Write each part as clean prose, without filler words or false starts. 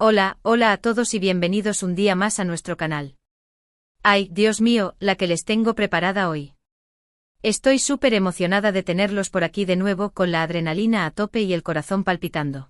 Hola, hola a todos y bienvenidos un día más a nuestro canal. Ay, Dios mío, la que les tengo preparada hoy. Estoy súper emocionada de tenerlos por aquí de nuevo con la adrenalina a tope y el corazón palpitando.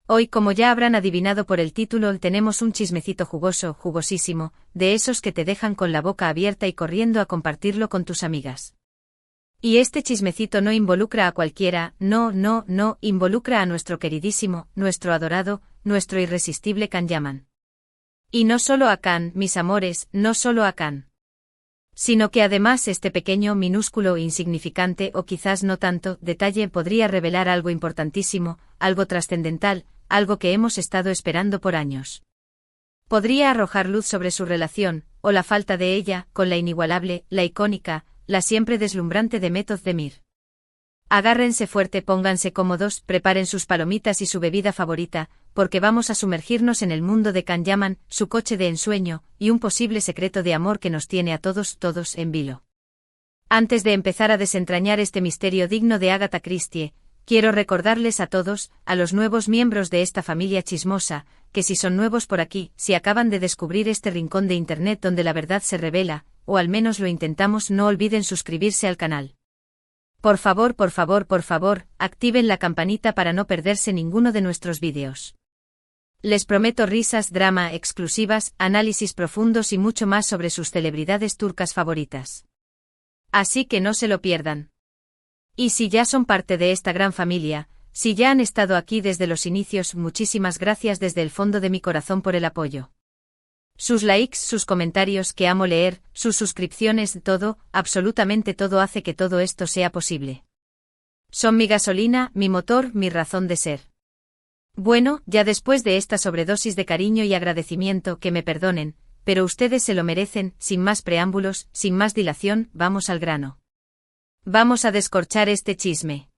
Hoy, como ya habrán adivinado por el título, tenemos un chismecito jugoso, jugosísimo, de esos que te dejan con la boca abierta y corriendo a compartirlo con tus amigas. Y este chismecito no involucra a cualquiera, no, involucra a nuestro queridísimo, nuestro adorado, nuestro irresistible Can Yaman. Y no solo a Can, mis amores, no solo a Can. Sino que además este pequeño, minúsculo, insignificante o quizás no tanto, detalle podría revelar algo importantísimo, algo trascendental, algo que hemos estado esperando por años. Podría arrojar luz sobre su relación, o la falta de ella, con la inigualable, la icónica, la siempre deslumbrante Demet Özdemir. Agárrense fuerte, pónganse cómodos, preparen sus palomitas y su bebida favorita, porque vamos a sumergirnos en el mundo de Can Yaman, su coche de ensueño, y un posible secreto de amor que nos tiene a todos en vilo. Antes de empezar a desentrañar este misterio digno de Agatha Christie, quiero recordarles a todos, a los nuevos miembros de esta familia chismosa, que si son nuevos por aquí, si acaban de descubrir este rincón de internet donde la verdad se revela, o al menos lo intentamos, no olviden suscribirse al canal. Por favor, activen la campanita para no perderse ninguno de nuestros vídeos. Les prometo risas, drama, exclusivas, análisis profundos y mucho más sobre sus celebridades turcas favoritas. Así que no se lo pierdan. Y si ya son parte de esta gran familia, si ya han estado aquí desde los inicios, muchísimas gracias desde el fondo de mi corazón por el apoyo. Sus likes, sus comentarios que amo leer, sus suscripciones, todo, absolutamente todo hace que todo esto sea posible. Son mi gasolina, mi motor, mi razón de ser. Bueno, ya después de esta sobredosis de cariño y agradecimiento, que me perdonen, pero ustedes se lo merecen, sin más preámbulos, sin más dilación, vamos al grano. Vamos a descorchar este chisme.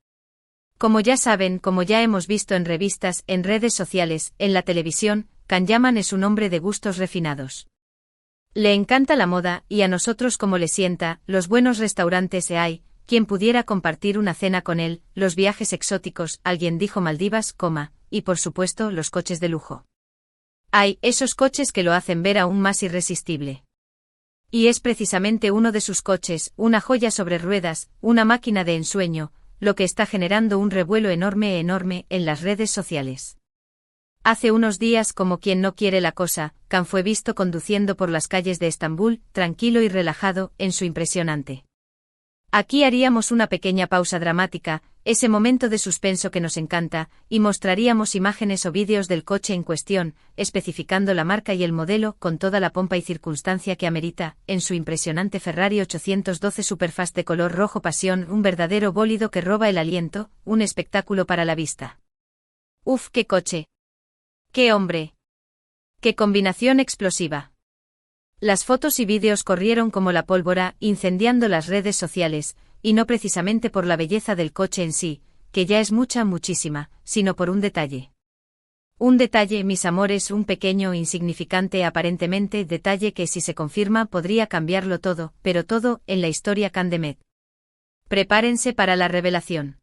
Como ya saben, como ya hemos visto en revistas, en redes sociales, en la televisión, Can Yaman es un hombre de gustos refinados. Le encanta la moda, y a nosotros como le sienta, los buenos restaurantes hay, quien pudiera compartir una cena con él, los viajes exóticos, alguien dijo Maldivas, y por supuesto los coches de lujo. Hay esos coches que lo hacen ver aún más irresistible. Y es precisamente uno de sus coches, una joya sobre ruedas, una máquina de ensueño, lo que está generando un revuelo enorme en las redes sociales. Hace unos días, como quien no quiere la cosa, Can fue visto conduciendo por las calles de Estambul, tranquilo y relajado, en su impresionante. Aquí haríamos una pequeña pausa dramática, ese momento de suspenso que nos encanta, y mostraríamos imágenes o vídeos del coche en cuestión, especificando la marca y el modelo, con toda la pompa y circunstancia que amerita, en su impresionante Ferrari 812 Superfast de color rojo pasión, un verdadero bólido que roba el aliento, un espectáculo para la vista. ¡Uf, qué coche! ¡Qué hombre! ¡Qué combinación explosiva! Las fotos y vídeos corrieron como la pólvora, incendiando las redes sociales, y no precisamente por la belleza del coche en sí, que ya es muchísima, sino por un detalle. Un detalle, mis amores, un pequeño, insignificante aparentemente detalle que si se confirma podría cambiarlo todo, pero todo, en la historia Can Demet. Prepárense para la revelación.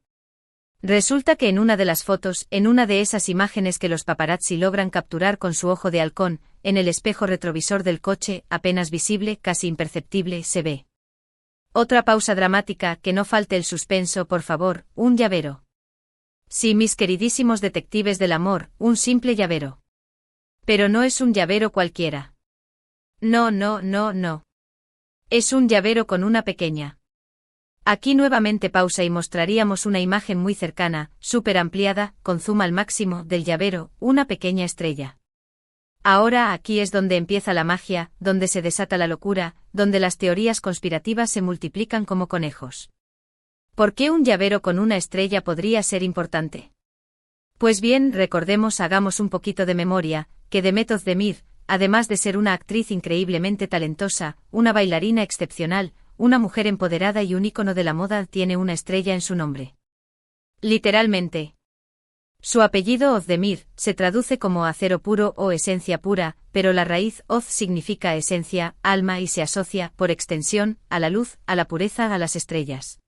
Resulta que en una de las fotos, en una de esas imágenes que los paparazzi logran capturar con su ojo de halcón, en el espejo retrovisor del coche, apenas visible, casi imperceptible, se ve. Otra pausa dramática, que no falte el suspenso, por favor, un llavero. Sí, mis queridísimos detectives del amor, un simple llavero. Pero no es un llavero cualquiera. No. Es un llavero con una pequeña. Aquí nuevamente pausa y mostraríamos una imagen muy cercana, súper ampliada, con zoom al máximo, del llavero, una pequeña estrella. Ahora aquí es donde empieza la magia, donde se desata la locura, donde las teorías conspirativas se multiplican como conejos. ¿Por qué un llavero con una estrella podría ser importante? Pues bien, recordemos, hagamos un poquito de memoria, que Demet Özdemir, además de ser una actriz increíblemente talentosa, una bailarina excepcional, una mujer empoderada y un ícono de la moda, tiene una estrella en su nombre. Literalmente. Su apellido Özdemir se traduce como acero puro o esencia pura, pero la raíz Öz significa esencia, alma y se asocia, por extensión, a la luz, a la pureza, a las estrellas.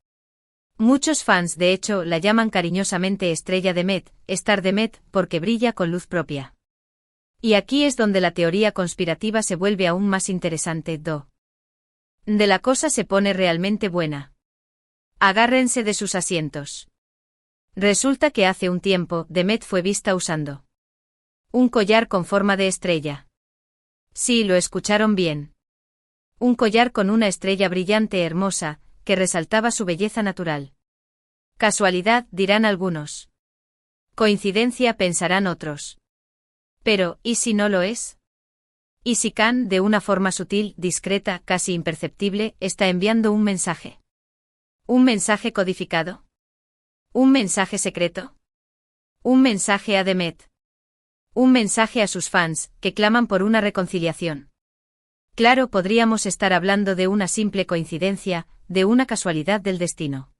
Muchos fans de hecho la llaman cariñosamente Estrella Demet, Star Demet, porque brilla con luz propia. Y aquí es donde la teoría conspirativa se vuelve aún más interesante, de la cosa se pone realmente buena. Agárrense de sus asientos. Resulta que hace un tiempo, Demet fue vista usando un collar con forma de estrella. Sí, lo escucharon bien. Un collar con una estrella brillante hermosa, que resaltaba su belleza natural. Casualidad, dirán algunos. Coincidencia, pensarán otros. Pero, ¿y si no lo es? ¿Y si Khan, de una forma sutil, discreta, casi imperceptible, está enviando un mensaje? ¿Un mensaje codificado? ¿Un mensaje secreto? ¿Un mensaje a Demet? Un mensaje a sus fans, que claman por una reconciliación. Claro, podríamos estar hablando de una simple coincidencia, de una casualidad del destino.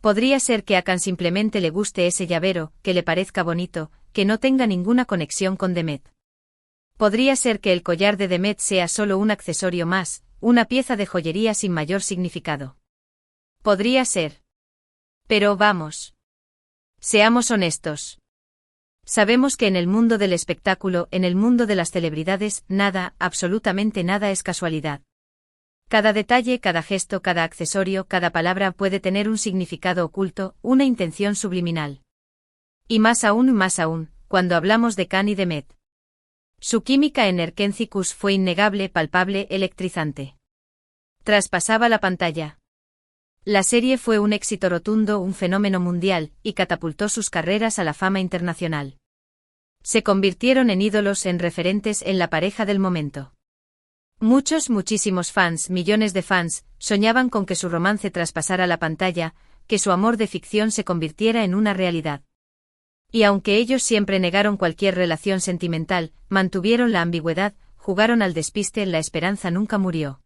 Podría ser que a Khan simplemente le guste ese llavero, que le parezca bonito, que no tenga ninguna conexión con Demet. Podría ser que el collar de Demet sea solo un accesorio más, una pieza de joyería sin mayor significado. Podría ser. Pero vamos. Seamos honestos. Sabemos que en el mundo del espectáculo, en el mundo de las celebridades, nada, absolutamente nada es casualidad. Cada detalle, cada gesto, cada accesorio, cada palabra puede tener un significado oculto, una intención subliminal. Y más aún, cuando hablamos de Khan y Demet. Su química en Erkencicus fue innegable, palpable, electrizante. Traspasaba la pantalla. La serie fue un éxito rotundo, un fenómeno mundial, y catapultó sus carreras a la fama internacional. Se convirtieron en ídolos, en referentes, en la pareja del momento. Muchísimos fans, millones de fans, soñaban con que su romance traspasara la pantalla, que su amor de ficción se convirtiera en una realidad. Y aunque ellos siempre negaron cualquier relación sentimental, mantuvieron la ambigüedad, jugaron al despiste, la esperanza nunca murió.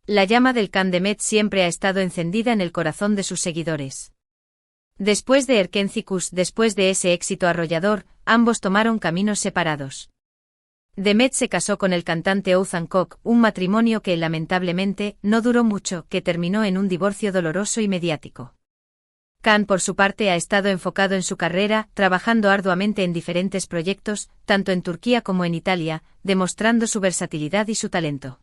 La llama del Khan Demet siempre ha estado encendida en el corazón de sus seguidores. Después de Erkencicus, después de ese éxito arrollador, ambos tomaron caminos separados. Demet se casó con el cantante Oğuzhan Koç, un matrimonio que, lamentablemente, no duró mucho, que terminó en un divorcio doloroso y mediático. Khan, por su parte, ha estado enfocado en su carrera, trabajando arduamente en diferentes proyectos, tanto en Turquía como en Italia, demostrando su versatilidad y su talento.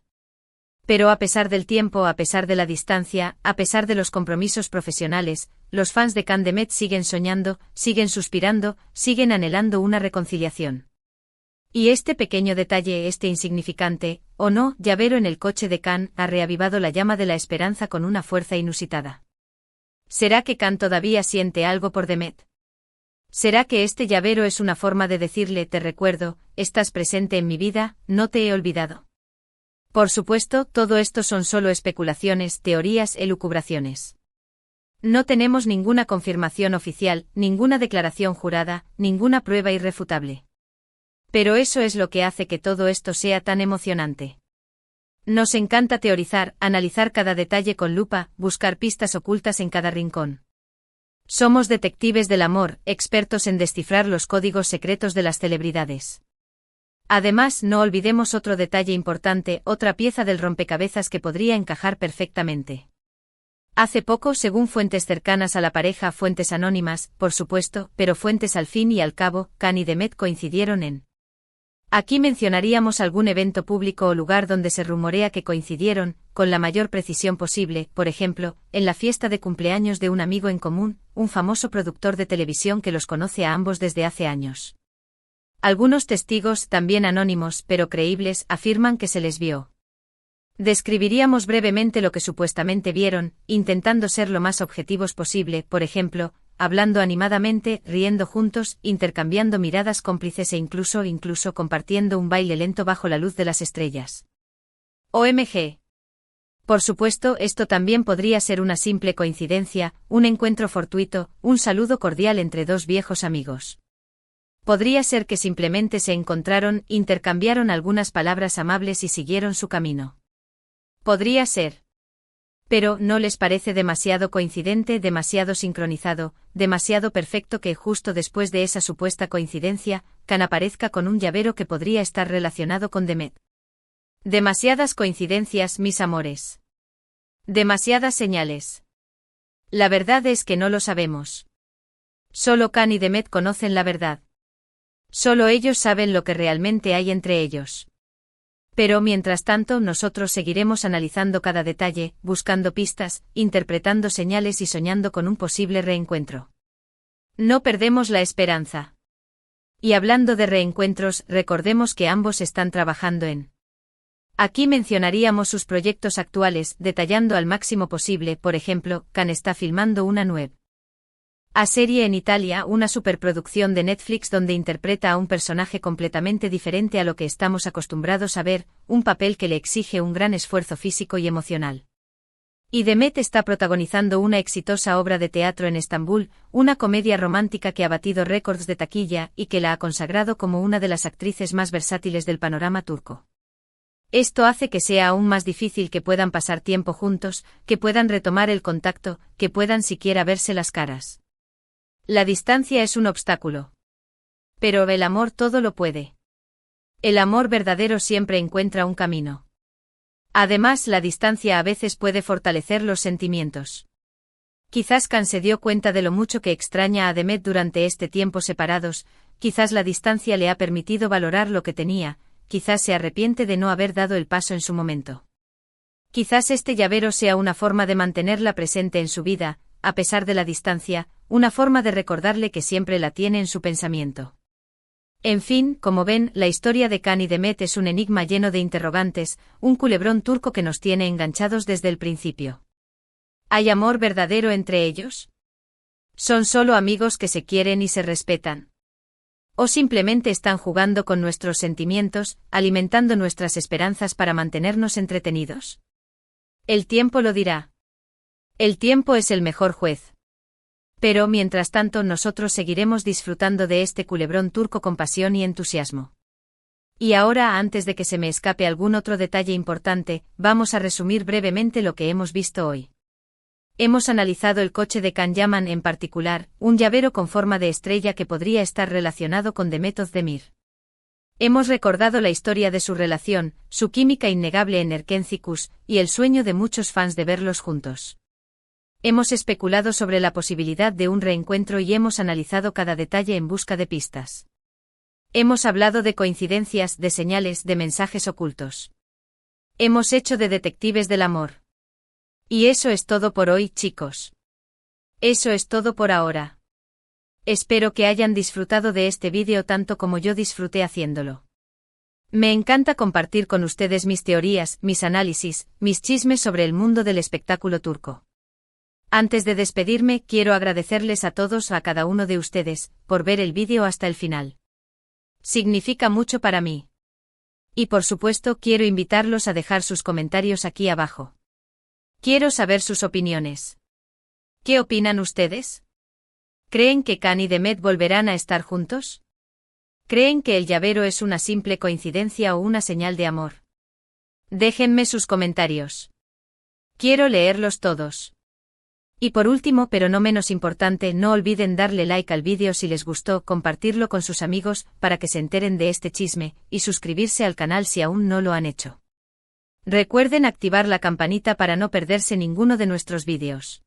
Pero a pesar del tiempo, a pesar de la distancia, a pesar de los compromisos profesionales, los fans de Khan Demet siguen soñando, siguen suspirando, siguen anhelando una reconciliación. Y este pequeño detalle, este insignificante, o no, llavero en el coche de Khan, ha reavivado la llama de la esperanza con una fuerza inusitada. ¿Será que Khan todavía siente algo por Demet? ¿Será que este llavero es una forma de decirle te recuerdo, estás presente en mi vida, no te he olvidado? Por supuesto, todo esto son solo especulaciones, teorías, elucubraciones. No tenemos ninguna confirmación oficial, ninguna declaración jurada, ninguna prueba irrefutable. Pero eso es lo que hace que todo esto sea tan emocionante. Nos encanta teorizar, analizar cada detalle con lupa, buscar pistas ocultas en cada rincón. Somos detectives del amor, expertos en descifrar los códigos secretos de las celebridades. Además, no olvidemos otro detalle importante, otra pieza del rompecabezas que podría encajar perfectamente. Hace poco, según fuentes cercanas a la pareja, fuentes anónimas, por supuesto, pero fuentes al fin y al cabo, Khan y Demet coincidieron en. Aquí mencionaríamos algún evento público o lugar donde se rumorea que coincidieron, con la mayor precisión posible, por ejemplo, en la fiesta de cumpleaños de un amigo en común, un famoso productor de televisión que los conoce a ambos desde hace años. Algunos testigos, también anónimos pero creíbles, afirman que se les vio. Describiríamos brevemente lo que supuestamente vieron, intentando ser lo más objetivos posible, por ejemplo, hablando animadamente, riendo juntos, intercambiando miradas cómplices e incluso compartiendo un baile lento bajo la luz de las estrellas. OMG. Por supuesto, esto también podría ser una simple coincidencia, un encuentro fortuito, un saludo cordial entre dos viejos amigos. Podría ser que simplemente se encontraron, intercambiaron algunas palabras amables y siguieron su camino. Podría ser. Pero, ¿no les parece demasiado coincidente, demasiado sincronizado, demasiado perfecto que justo después de esa supuesta coincidencia, Khan aparezca con un llavero que podría estar relacionado con Demet? Demasiadas coincidencias, mis amores. Demasiadas señales. La verdad es que no lo sabemos. Solo Khan y Demet conocen la verdad. Solo ellos saben lo que realmente hay entre ellos. Pero mientras tanto nosotros seguiremos analizando cada detalle, buscando pistas, interpretando señales y soñando con un posible reencuentro. No perdemos la esperanza. Y hablando de reencuentros, recordemos que ambos están trabajando en. Aquí mencionaríamos sus proyectos actuales, detallando al máximo posible. Por ejemplo, Khan está filmando una nueva serie en Italia, una superproducción de Netflix donde interpreta a un personaje completamente diferente a lo que estamos acostumbrados a ver, un papel que le exige un gran esfuerzo físico y emocional. Y Demet está protagonizando una exitosa obra de teatro en Estambul, una comedia romántica que ha batido récords de taquilla y que la ha consagrado como una de las actrices más versátiles del panorama turco. Esto hace que sea aún más difícil que puedan pasar tiempo juntos, que puedan retomar el contacto, que puedan siquiera verse las caras. La distancia es un obstáculo. Pero el amor todo lo puede. El amor verdadero siempre encuentra un camino. Además, la distancia a veces puede fortalecer los sentimientos. Quizás Khan se dio cuenta de lo mucho que extraña a Demet durante este tiempo separados, quizás la distancia le ha permitido valorar lo que tenía, quizás se arrepiente de no haber dado el paso en su momento. Quizás este llavero sea una forma de mantenerla presente en su vida, a pesar de la distancia, una forma de recordarle que siempre la tiene en su pensamiento. En fin, como ven, la historia de Khan y Demet es un enigma lleno de interrogantes, un culebrón turco que nos tiene enganchados desde el principio. ¿Hay amor verdadero entre ellos? ¿Son solo amigos que se quieren y se respetan? ¿O simplemente están jugando con nuestros sentimientos, alimentando nuestras esperanzas para mantenernos entretenidos? El tiempo lo dirá. El tiempo es el mejor juez. Pero mientras tanto nosotros seguiremos disfrutando de este culebrón turco con pasión y entusiasmo. Y ahora, antes de que se me escape algún otro detalle importante, vamos a resumir brevemente lo que hemos visto hoy. Hemos analizado el coche de Can Yaman en particular, un llavero con forma de estrella que podría estar relacionado con Demet Özdemir. Hemos recordado la historia de su relación, su química innegable en Erkenci y el sueño de muchos fans de verlos juntos. Hemos especulado sobre la posibilidad de un reencuentro y hemos analizado cada detalle en busca de pistas. Hemos hablado de coincidencias, de señales, de mensajes ocultos. Hemos hecho de detectives del amor. Y eso es todo por hoy, chicos. Eso es todo por ahora. Espero que hayan disfrutado de este vídeo tanto como yo disfruté haciéndolo. Me encanta compartir con ustedes mis teorías, mis análisis, mis chismes sobre el mundo del espectáculo turco. Antes de despedirme, quiero agradecerles a todos, a cada uno de ustedes, por ver el vídeo hasta el final. Significa mucho para mí. Y por supuesto, quiero invitarlos a dejar sus comentarios aquí abajo. Quiero saber sus opiniones. ¿Qué opinan ustedes? ¿Creen que Khan y Demet volverán a estar juntos? ¿Creen que el llavero es una simple coincidencia o una señal de amor? Déjenme sus comentarios. Quiero leerlos todos. Y por último, pero no menos importante, no olviden darle like al vídeo si les gustó, compartirlo con sus amigos para que se enteren de este chisme, y suscribirse al canal si aún no lo han hecho. Recuerden activar la campanita para no perderse ninguno de nuestros vídeos.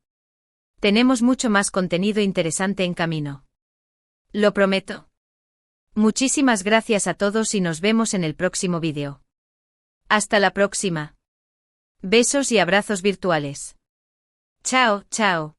Tenemos mucho más contenido interesante en camino. Lo prometo. Muchísimas gracias a todos y nos vemos en el próximo vídeo. Hasta la próxima. Besos y abrazos virtuales. Chao, chao.